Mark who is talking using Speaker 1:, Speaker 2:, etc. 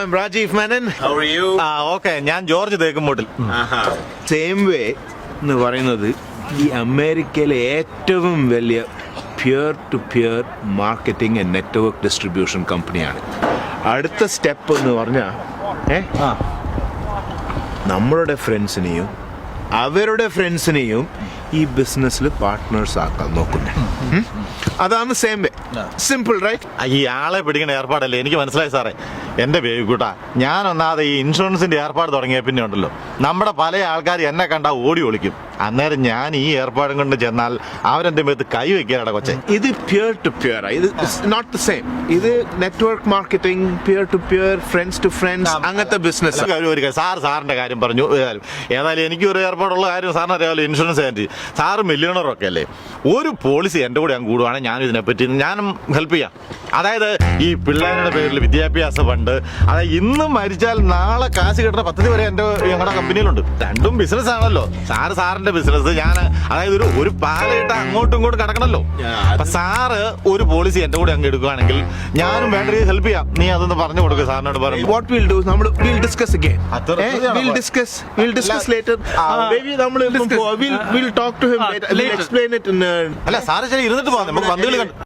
Speaker 1: I'm Rajiv Menon.
Speaker 2: How are you?
Speaker 3: Okay, ഞാൻ George Thekkummoottil.
Speaker 1: Same way എന്ന് പറയുന്നത് ഈ അമേരിക്കയിലെ ഏറ്റവും വലിയ peer to peer marketing and network distribution കമ്പനിയാണ്. അടുത്ത സ്റ്റെപ്പ് എന്ന് പറഞ്ഞാൽ നമ്മളുടെ ഫ്രണ്ട്സിനെയും അവരുടെ ഫ്രണ്ട്സിനെയും ഈ ബിസിനസ്സിൽ പാർട്ട്നേഴ്സ് ആക്കാൻ നോക്കുന്നത്. അതാണ് സെയിം വേ. Simple right?
Speaker 3: ഈ ആളെ പിടിക്കുന്ന ഏർപ്പാടല്ലേ എനിക്ക് മനസ്സിലായി സാറേ. എൻ്റെ ബേബിക്കൂട്ടാ, ഞാൻ ഒന്നാമത് ഈ ഇൻഷുറൻസിന്റെ ഏർപ്പാട് തുടങ്ങിയ പിന്നെ ഉണ്ടല്ലോ, നമ്മുടെ പല ആൾക്കാർ എന്നെ കണ്ടാൽ ഓടി ഒളിക്കും. അന്നേരം ഞാൻ ഈ ഏർപ്പാടും കൊണ്ട് ചെന്നാൽ അവരെന്റെ മേത്ത് കൈ വെക്കാനാണ് കൊച്ചെ.
Speaker 1: ഇത് പിയർ ടു പിയർ, ഇത് നോട്ട് ദ സെയിം. ഇത് network marketing, peer to peer, friends to friends, അങ്ങനത്തെ ബിസിനസ്.
Speaker 3: സാറിന്റെ കാര്യം പറഞ്ഞു. ഏതായാലും എനിക്ക് ഒരു ഏർപ്പാടുള്ള കാര്യം സാറിന് അറിയാമല്ലോ, ഇൻഷുറൻസ് ഏജന്റ്. സാറ് മില്യണറൊക്കെ അല്ലേ, ഒരു പോളിസി എൻ്റെ കൂടെ ഞാൻ കൂടുവാണെങ്കിൽ ഞാനും ഇതിനെപ്പറ്റി ഞാനും ഹെൽപ്പ് ചെയ്യാം. അതായത് ഈ പിള്ളേരുടെ പേരിൽ വിദ്യാഭ്യാസ ഫണ്ട്, അതായത് ഇന്നും മരിച്ചാൽ നാളെ കാശ് കിട്ടുന്ന പദ്ധതി വരെ ഞങ്ങളുടെ കമ്പനിയിലുണ്ട്. രണ്ടും ബിസിനസ് ആണല്ലോ. സാറിന്റെ ബിസിനസ്, ഞാൻ അതായത് ഒരു പാലയിട്ട് അങ്ങോട്ടും ഇങ്ങോട്ടും കിടക്കണല്ലോ. അപ്പൊ സാറ് ഒരു പോളിസി എന്റെ കൂടെ അങ്ങ് എടുക്കുകയാണെങ്കിൽ ഞാനും വേണ്ട രീതിയിൽ ഹെൽപ്പ് ചെയ്യാം. നീ അതൊന്ന് പറഞ്ഞു കൊടുക്കുക സാറിനോട്. പറഞ്ഞു
Speaker 1: what we'll do, we'll discuss again. We'll discuss later. Maybe we'll talk to him later. We'll explain it in
Speaker 3: അല്ല സാറ് ശരി ഇരുന്നിട്ട് പോകാം, നമുക്ക് പന്തുകളി കണ്ടു.